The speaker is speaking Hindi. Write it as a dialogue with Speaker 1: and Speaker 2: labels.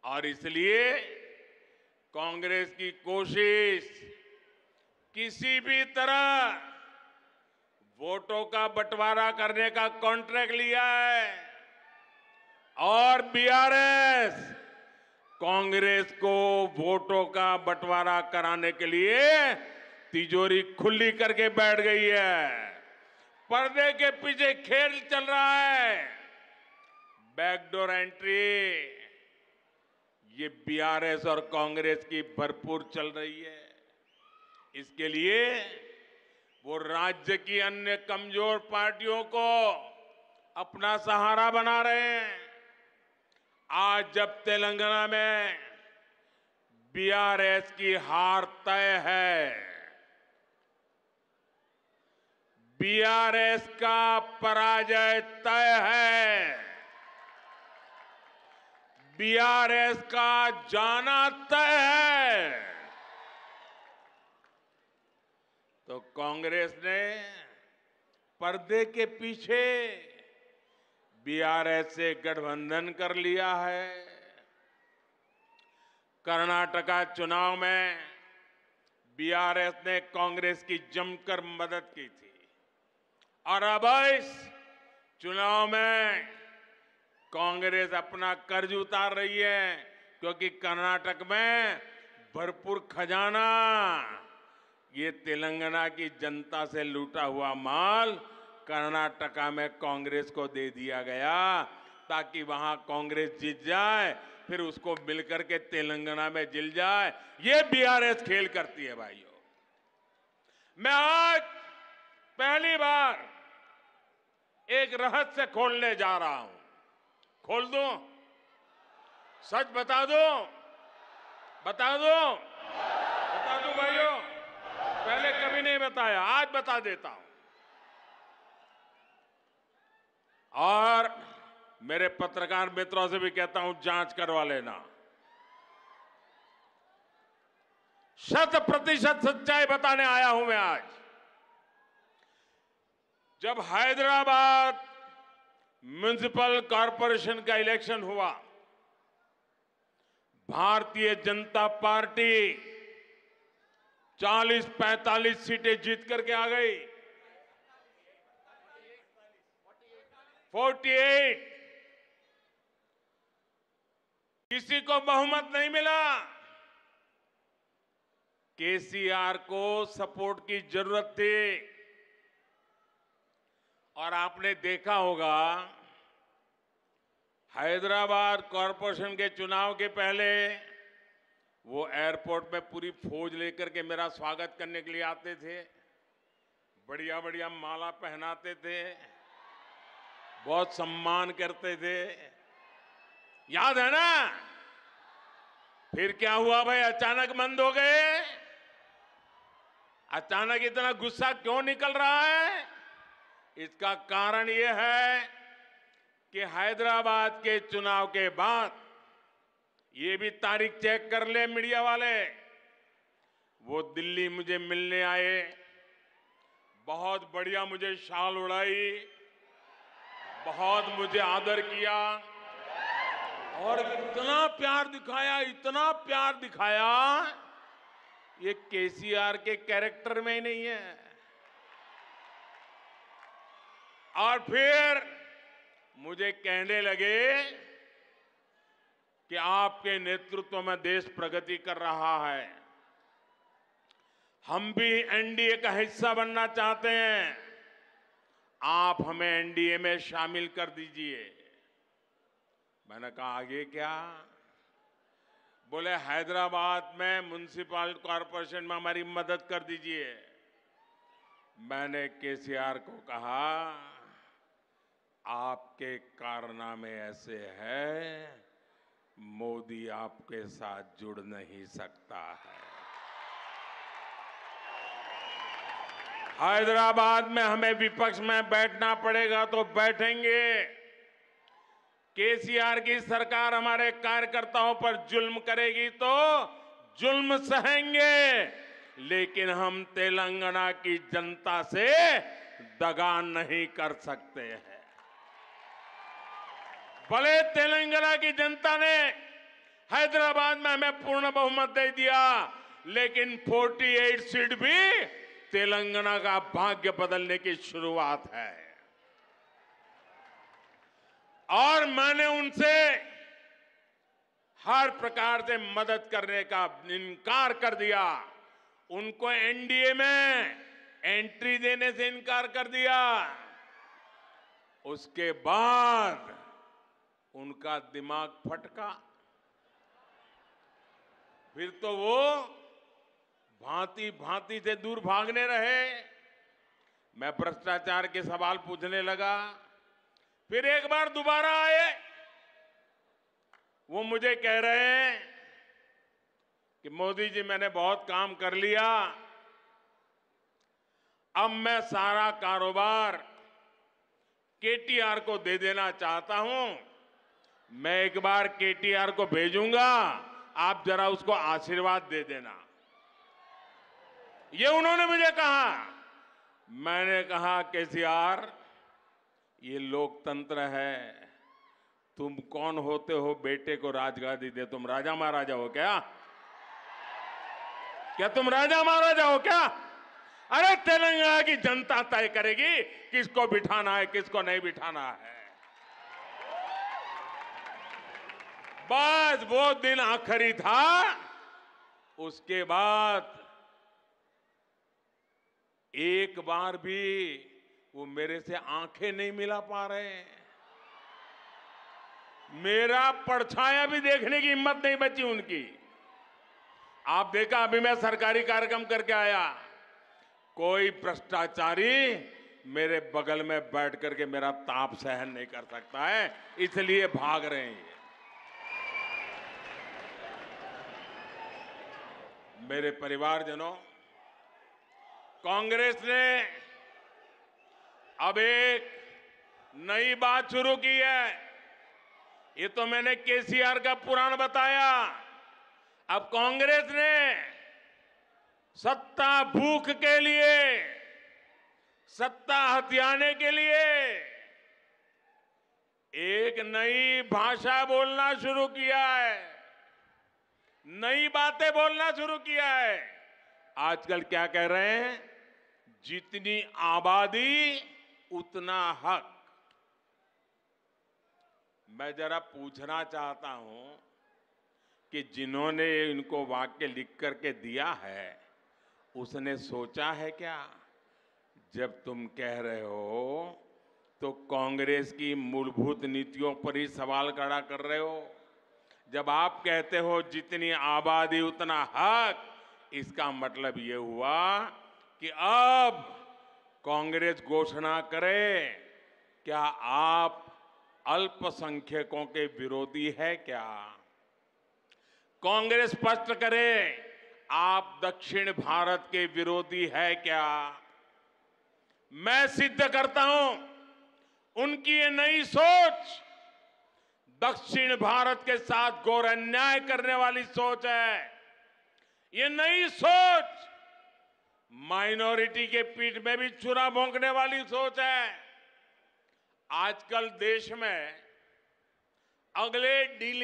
Speaker 1: और इसलिए कांग्रेस की कोशिश किसी भी तरह वोटों का बंटवारा करने का कॉन्ट्रैक्ट लिया है और बीआरएस कांग्रेस को वोटों का बंटवारा कराने के लिए तिजोरी खुली करके बैठ गई है। पर्दे के पीछे खेल चल रहा है, बैकडोर एंट्री ये बीआरएस और कांग्रेस की भरपूर चल रही है। इसके लिए वो राज्य की अन्य कमजोर पार्टियों को अपना सहारा बना रहे हैं। आज जब तेलंगाना में बीआरएस की हार तय है, बीआरएस का पराजय तय है, बीआरएस का जाना तय है, तो कांग्रेस ने पर्दे के पीछे बीआरएस से गठबंधन कर लिया है। कर्नाटका चुनाव में बीआरएस ने कांग्रेस की जमकर मदद की थी और अब इस चुनाव में कांग्रेस अपना कर्ज उतार रही है, क्योंकि कर्नाटक में भरपूर खजाना ये तेलंगाना की जनता से लूटा हुआ माल कर्नाटका में कांग्रेस को दे दिया गया ताकि वहां कांग्रेस जीत जाए, फिर उसको मिलकर के तेलंगाना में जिल जाए। ये बीआरएस खेल करती है भाइयों। मैं आज पहली बार एक रहस्य खोलने जा रहा हूं। खोल दूं? सच बता दूं? बता दूं? बता दूं भाइयों? पहले कभी नहीं बताया, आज बता देता हूं। और मेरे पत्रकार मित्रों से भी कहता हूं, जांच करवा लेना। 100% सच्चाई बताने आया हूं मैं आज। जब हैदराबाद म्युनिसिपल कॉरपोरेशन का इलेक्शन हुआ, भारतीय जनता पार्टी 40-45 सीटें जीत करके आ गई। 48 किसी को बहुमत नहीं मिला। केसीआर को सपोर्ट की जरूरत थी और आपने देखा होगा हैदराबाद कॉरपोरेशन के चुनाव के पहले वो एयरपोर्ट में पूरी फौज लेकर के मेरा स्वागत करने के लिए आते थे, बढ़िया बढ़िया माला पहनाते थे, बहुत सम्मान करते थे, याद है ना? फिर क्या हुआ भाई? अचानक बंद हो गए। अचानक इतना गुस्सा क्यों निकल रहा है? इसका कारण यह है कि हैदराबाद के चुनाव के बाद, ये भी तारीख चेक कर ले मीडिया वाले, वो दिल्ली मुझे मिलने आए, बहुत बढ़िया मुझे शाल उड़ाई, बहुत मुझे आदर किया और इतना प्यार दिखाया, इतना प्यार दिखाया, ये केसीआर के कैरेक्टर में ही नहीं है। और फिर मुझे कहने लगे कि आपके नेतृत्व में देश प्रगति कर रहा है, हम भी एनडीए का हिस्सा बनना चाहते हैं, आप हमें एनडीए में शामिल कर दीजिए। मैंने कहा आगे क्या? बोले हैदराबाद में म्युनिसिपल कॉरपोरेशन में हमारी मदद कर दीजिए। मैंने केसीआर को कहा, आपके कारनामे ऐसे हैं, मोदी आपके साथ जुड़ नहीं सकता है। हैदराबाद में हमें विपक्ष में बैठना पड़ेगा तो बैठेंगे। केसीआर की सरकार हमारे कार्यकर्ताओं पर जुल्म करेगी तो जुल्म सहेंगे, लेकिन हम तेलंगाना की जनता से दगा नहीं कर सकते हैं। भले तेलंगाना की जनता ने हैदराबाद में हमें पूर्ण बहुमत दे दिया, लेकिन 48 सीट भी तेलंगाना का भाग्य बदलने की शुरुआत है। और मैंने उनसे हर प्रकार से मदद करने का इनकार कर दिया। उनको एनडीए में एंट्री देने से इनकार कर दिया। उसके बाद उनका दिमाग फटका। फिर तो वो भांति भांति से दूर भागने रहे। मैं भ्रष्टाचार के सवाल पूछने लगा, फिर एक बार दोबारा आए। वो मुझे कह रहे हैं कि मोदी जी मैंने बहुत काम कर लिया, अब मैं सारा कारोबार केटीआर को दे देना चाहता हूं। मैं एक बार केटीआर को भेजूंगा, आप जरा उसको आशीर्वाद दे देना। ये उन्होंने मुझे कहा। मैंने कहा केसीआर, ये लोकतंत्र है, तुम कौन होते हो बेटे को राजगादी दे? तुम राजा महाराजा हो क्या? क्या तुम राजा महाराजा हो क्या? अरे तेलंगाना की जनता तय करेगी किसको बिठाना है, किसको नहीं बिठाना है। बस वो दिन आखिरी था। उसके बाद एक बार भी वो मेरे से आंखें नहीं मिला पा रहे। मेरा परछाया भी देखने की हिम्मत नहीं बची उनकी। आप देखा, अभी मैं सरकारी कार्यक्रम करके आया, कोई भ्रष्टाचारी मेरे बगल में बैठ करके मेरा ताप सहन नहीं कर सकता है, इसलिए भाग रहे हैं। मेरे परिवारजनों, कांग्रेस ने अब एक नई बात शुरू की है। ये तो मैंने केसीआर का पुराण बताया। अब कांग्रेस ने सत्ता भूख के लिए, सत्ता हथियाने के लिए एक नई भाषा बोलना शुरू किया है, नई बातें बोलना शुरू किया है। आजकल क्या कह रहे हैं? जितनी आबादी उतना हक। मैं जरा पूछना चाहता हूं कि जिन्होंने इनको वाक्य लिख करके दिया है, उसने सोचा है क्या? जब तुम कह रहे हो तो कांग्रेस की मूलभूत नीतियों पर ही सवाल खड़ा कर रहे हो। जब आप कहते हो जितनी आबादी उतना हक, इसका मतलब ये हुआ कि अब कांग्रेस घोषणा करे, क्या आप अल्पसंख्यकों के विरोधी है क्या? कांग्रेस स्पष्ट करे, आप दक्षिण भारत के विरोधी है क्या? मैं सिद्ध करता हूं, उनकी ये नई सोच दक्षिण भारत के साथ घोर अन्याय करने वाली सोच है। ये नई सोच माइनॉरिटी के पीठ में भी छुरा भोंकने वाली सोच है। आजकल देश में अगले